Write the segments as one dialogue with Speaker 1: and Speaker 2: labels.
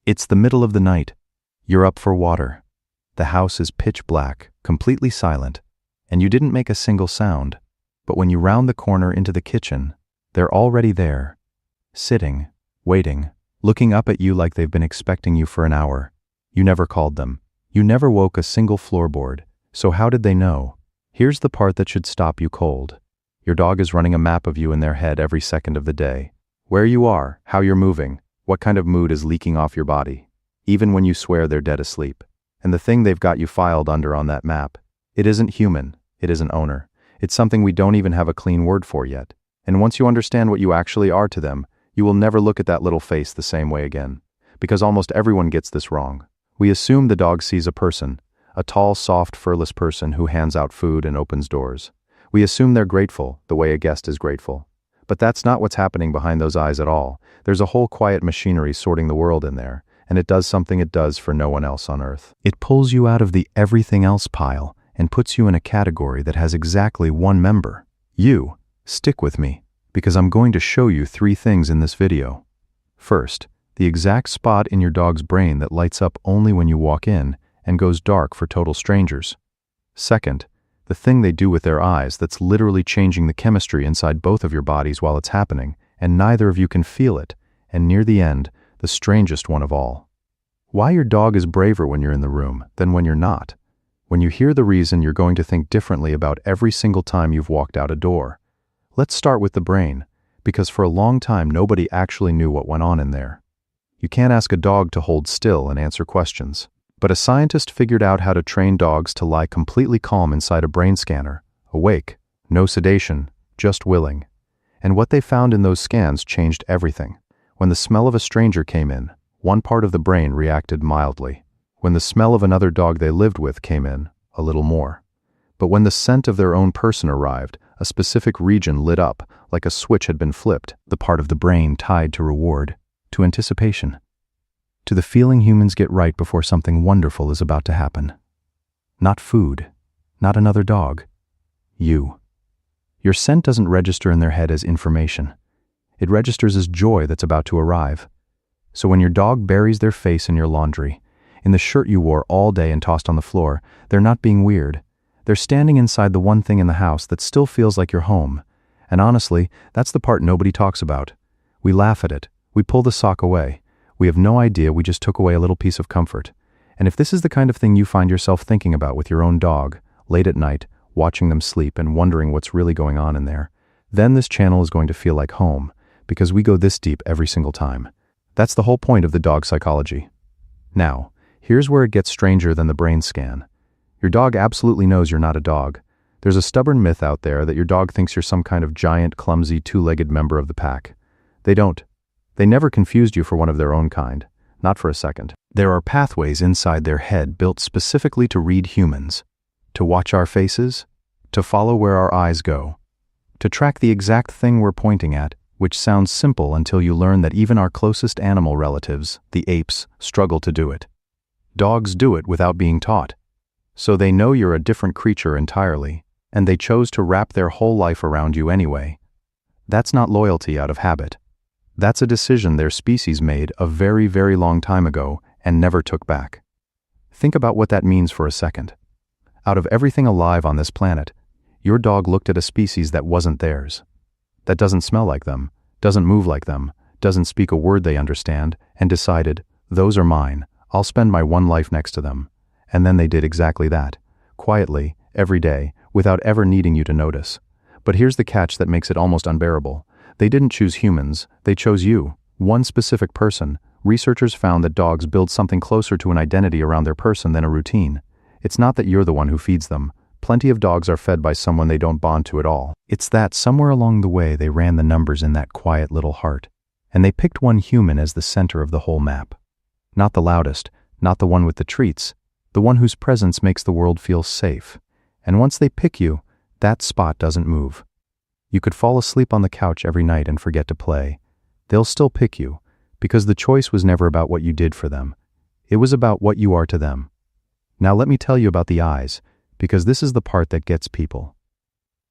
Speaker 1: It's the middle of the night. You're up for water. The house is pitch black, completely silent, and you didn't make a single sound. But when you round the corner into the kitchen, they're already there, sitting, waiting, looking up at you like they've been expecting you for an hour. You never called them. You never woke a single floorboard. So how did they know? Here's the part that should stop you cold. Your dog is running a map of you in their head every second of the day. Where you are, how you're moving, what kind of mood is leaking off your body, even when you swear they're dead asleep. And the thing they've got you filed under on that map, it isn't human, it isn't owner. It's something we don't even have a clean word for yet. And once you understand what you actually are to them, you will never look at that little face the same way again. Because almost everyone gets this wrong. We assume the dog sees a person, a tall, soft, furless person who hands out food and opens doors. We assume they're grateful, the way a guest is grateful. But that's not what's happening behind those eyes at all. There's a whole quiet machinery sorting the world in there, and it does something it does for no one else on earth. It pulls you out of the everything else pile and puts you in a category that has exactly one member. You. Stick with me, because I'm going to show you 3 things in this video. First, the exact spot in your dog's brain that lights up only when you walk in and goes dark for total strangers. Second, the thing they do with their eyes that's literally changing the chemistry inside both of your bodies while it's happening, and neither of you can feel it. And near the end, the strangest one of all. Why your dog is braver when you're in the room than when you're not. When you hear the reason, you're going to think differently about every single time you've walked out a door. Let's start with the brain, because for a long time nobody actually knew what went on in there. You can't ask a dog to hold still and answer questions. But a scientist figured out how to train dogs to lie completely calm inside a brain scanner, awake, no sedation, just willing. And what they found in those scans changed everything. When the smell of a stranger came in, one part of the brain reacted mildly. When the smell of another dog they lived with came in, a little more. But when the scent of their own person arrived, a specific region lit up, like a switch had been flipped, the part of the brain tied to reward, to anticipation, to the feeling humans get right before something wonderful is about to happen. Not food, not another dog, you. Your scent doesn't register in their head as information. It registers as joy that's about to arrive. So when your dog buries their face in your laundry, in the shirt you wore all day and tossed on the floor, they're not being weird. They're standing inside the one thing in the house that still feels like your home. And honestly, that's the part nobody talks about. We laugh at it. We pull the sock away. We have no idea we just took away a little piece of comfort. And if this is the kind of thing you find yourself thinking about with your own dog, late at night, watching them sleep and wondering what's really going on in there, then this channel is going to feel like home, because we go this deep every single time. That's the whole point of the dog psychology. Now, here's where it gets stranger than the brain scan. Your dog absolutely knows you're not a dog. There's a stubborn myth out there that your dog thinks you're some kind of giant, clumsy, two-legged member of the pack. They don't. They never confused you for one of their own kind, not for a second. There are pathways inside their head built specifically to read humans, to watch our faces, to follow where our eyes go, to track the exact thing we're pointing at, which sounds simple until you learn that even our closest animal relatives, the apes, struggle to do it. Dogs do it without being taught. So they know you're a different creature entirely, and they chose to wrap their whole life around you anyway. That's not loyalty out of habit. That's a decision their species made a very, very long time ago and never took back. Think about what that means for a second. Out of everything alive on this planet, your dog looked at a species that wasn't theirs, that doesn't smell like them, doesn't move like them, doesn't speak a word they understand, and decided, those are mine, I'll spend my one life next to them. And then they did exactly that, quietly, every day, without ever needing you to notice. But here's the catch that makes it almost unbearable. They didn't choose humans, they chose you, one specific person. Researchers found that dogs build something closer to an identity around their person than a routine. It's not that you're the one who feeds them. Plenty of dogs are fed by someone they don't bond to at all. It's that somewhere along the way they ran the numbers in that quiet little heart, and they picked one human as the center of the whole map. Not the loudest, not the one with the treats, the one whose presence makes the world feel safe. And once they pick you, that spot doesn't move. You could fall asleep on the couch every night and forget to play. They'll still pick you, because the choice was never about what you did for them. It was about what you are to them. Now let me tell you about the eyes, because this is the part that gets people.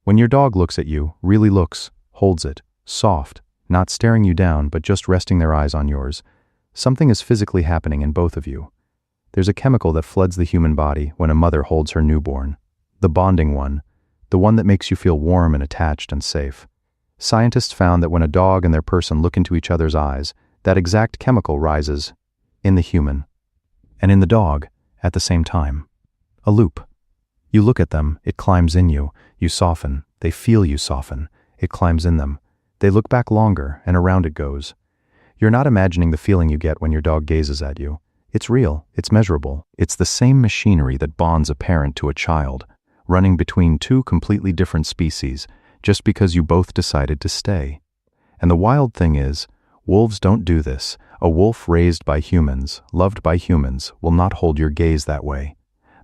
Speaker 1: When your dog looks at you, really looks, holds it, soft, not staring you down but just resting their eyes on yours, Something is physically happening in both of you. There's a chemical that floods the human body when a mother holds her newborn. The bonding one, the one that makes you feel warm and attached and safe. Scientists found that when a dog and their person look into each other's eyes, that exact chemical rises in the human and in the dog at the same time. A loop. You look at them, it climbs in you, you soften, they feel you soften, it climbs in them. They look back longer, and around it goes. You're not imagining the feeling you get when your dog gazes at you. It's real, it's measurable. It's the same machinery that bonds a parent to a child, running between two completely different species, just because you both decided to stay. And the wild thing is, wolves don't do this. A wolf raised by humans, loved by humans, will not hold your gaze that way.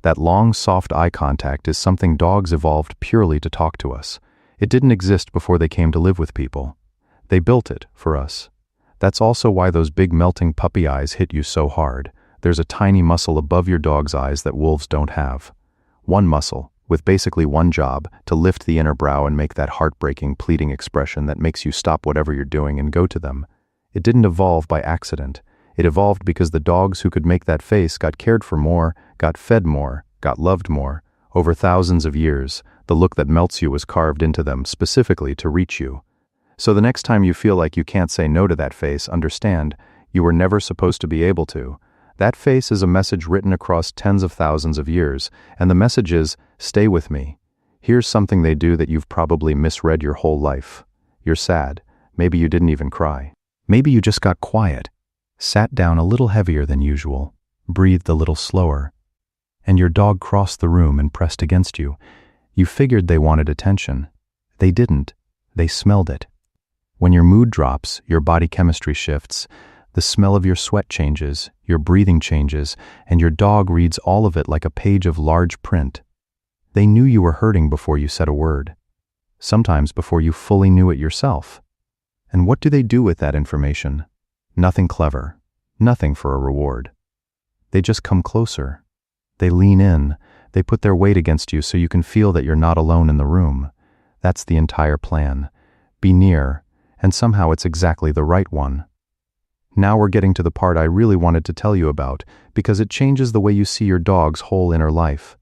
Speaker 1: That long, soft eye contact is something dogs evolved purely to talk to us. It didn't exist before they came to live with people. They built it for us. That's also why those big melting puppy eyes hit you so hard. There's a tiny muscle above your dog's eyes that wolves don't have. One muscle, with basically one job, to lift the inner brow and make that heartbreaking, pleading expression that makes you stop whatever you're doing and go to them. It didn't evolve by accident. It evolved because the dogs who could make that face got cared for more, got fed more, got loved more. Over thousands of years, the look that melts you was carved into them specifically to reach you. So the next time you feel like you can't say no to that face, understand, you were never supposed to be able to. That face is a message written across tens of thousands of years, and the message is, stay with me. Here's something they do that you've probably misread your whole life. You're sad. Maybe you didn't even cry. Maybe you just got quiet, sat down a little heavier than usual, breathed a little slower, and your dog crossed the room and pressed against you. You figured they wanted attention. They didn't. They smelled it. When your mood drops, your body chemistry shifts, the smell of your sweat changes, your breathing changes, and your dog reads all of it like a page of large print. They knew you were hurting before you said a word, sometimes before you fully knew it yourself. And what do they do with that information? Nothing clever, nothing for a reward. They just come closer. They lean in, they put their weight against you so you can feel that you're not alone in the room. That's the entire plan. Be near, and somehow it's exactly the right one. Now we're getting to the part I really wanted to tell you about, because it changes the way you see your dog's whole inner life.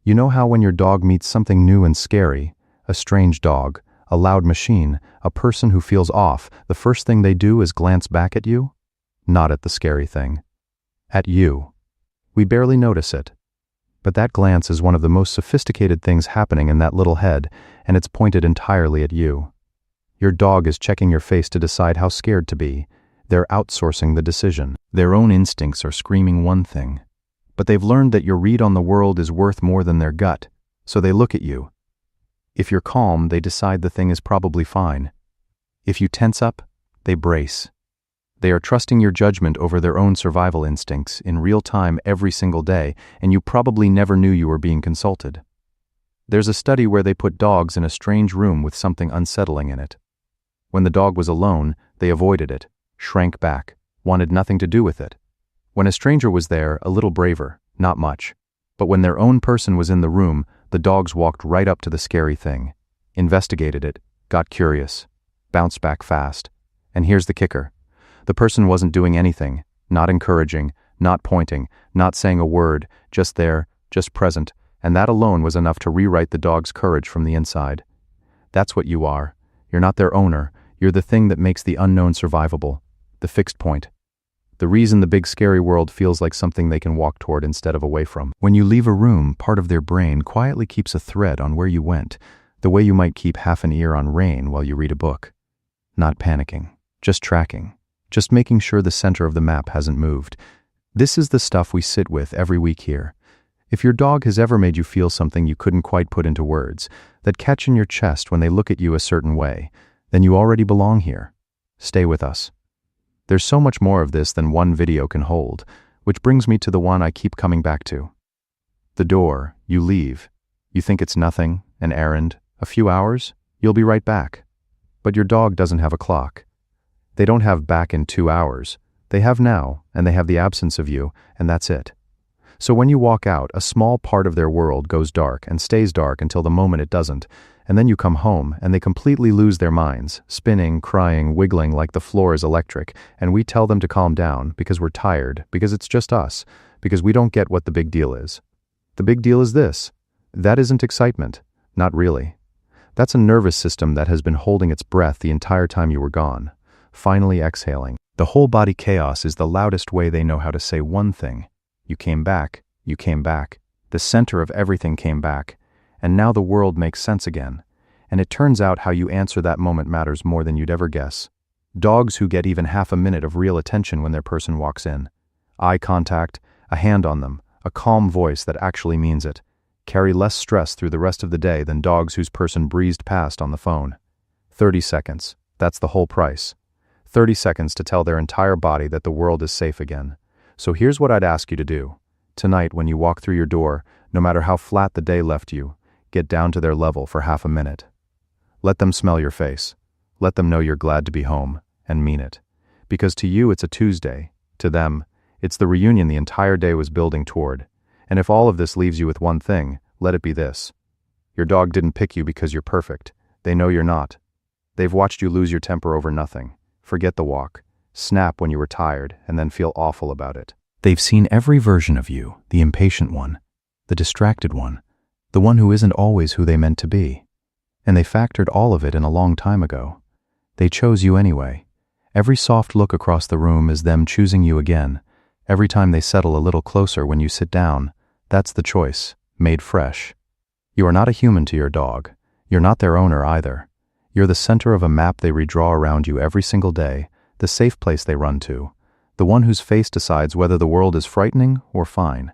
Speaker 1: You know how when your dog meets something new and scary, a strange dog, a loud machine, a person who feels off, the first thing they do is glance back at you? Not at the scary thing. At you. We barely notice it. But that glance is one of the most sophisticated things happening in that little head, and it's pointed entirely at you. Your dog is checking your face to decide how scared to be. They're outsourcing the decision. Their own instincts are screaming one thing. But they've learned that your read on the world is worth more than their gut, so they look at you. If you're calm, they decide the thing is probably fine. If you tense up, they brace. They are trusting your judgment over their own survival instincts in real time every single day, and you probably never knew you were being consulted. There's a study where they put dogs in a strange room with something unsettling in it. When the dog was alone, they avoided it, shrank back, wanted nothing to do with it. When a stranger was there, a little braver, not much. But when their own person was in the room, the dogs walked right up to the scary thing, investigated it, got curious, bounced back fast. And here's the kicker. The person wasn't doing anything, not encouraging, not pointing, not saying a word, just there, just present, and that alone was enough to rewrite the dog's courage from the inside. That's what you are. You're not their owner. You're the thing that makes the unknown survivable, the fixed point. The reason the big scary world feels like something they can walk toward instead of away from. When you leave a room, part of their brain quietly keeps a thread on where you went, the way you might keep half an ear on rain while you read a book. Not panicking, just tracking, just making sure the center of the map hasn't moved. This is the stuff we sit with every week here. If your dog has ever made you feel something you couldn't quite put into words, that catch in your chest when they look at you a certain way, then you already belong here. Stay with us. There's so much more of this than one video can hold, which brings me to the one I keep coming back to. The door, you leave. You think it's nothing, an errand, a few hours, you'll be right back. But your dog doesn't have a clock. They don't have back in 2 hours. They have now, and they have the absence of you, and that's it. So when you walk out, a small part of their world goes dark and stays dark until the moment it doesn't, and then you come home and they completely lose their minds, spinning, crying, wiggling like the floor is electric, and we tell them to calm down because we're tired, because it's just us, because we don't get what the big deal is. The big deal is this. That isn't excitement. Not really. That's a nervous system that has been holding its breath the entire time you were gone, finally exhaling. The whole body chaos is the loudest way they know how to say one thing. You came back, you came back. The center of everything came back, and now the world makes sense again. And it turns out how you answer that moment matters more than you'd ever guess. Dogs who get even half a minute of real attention when their person walks in. Eye contact, a hand on them, a calm voice that actually means it, carry less stress through the rest of the day than dogs whose person breezed past on the phone. 30 seconds. That's the whole price. 30 seconds to tell their entire body that the world is safe again. So here's what I'd ask you to do. Tonight, when you walk through your door, no matter how flat the day left you, get down to their level for half a minute. Let them smell your face. Let them know you're glad to be home, and mean it. Because to you it's a Tuesday. To them, it's the reunion the entire day was building toward. And if all of this leaves you with one thing, let it be this. Your dog didn't pick you because you're perfect. They know you're not. They've watched you lose your temper over nothing. Forget the walk. Snap when you were tired, and then feel awful about it. They've seen every version of you, the impatient one, the distracted one, the one who isn't always who they meant to be. And they factored all of it in a long time ago. They chose you anyway. Every soft look across the room is them choosing you again. Every time they settle a little closer when you sit down, that's the choice, made fresh. You are not a human to your dog. You're not their owner either. You're the center of a map they redraw around you every single day, the safe place they run to, the one whose face decides whether the world is frightening or fine.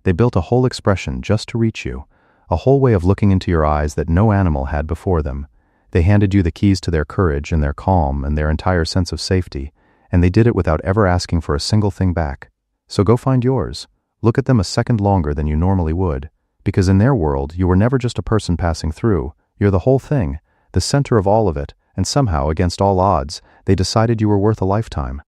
Speaker 1: They built a whole expression just to reach you, a whole way of looking into your eyes that no animal had before them. They handed you the keys to their courage and their calm and their entire sense of safety, and they did it without ever asking for a single thing back. So go find yours. Look at them a second longer than you normally would, because in their world you were never just a person passing through. You're the whole thing, the center of all of it, and somehow, against all odds, they decided you were worth a lifetime.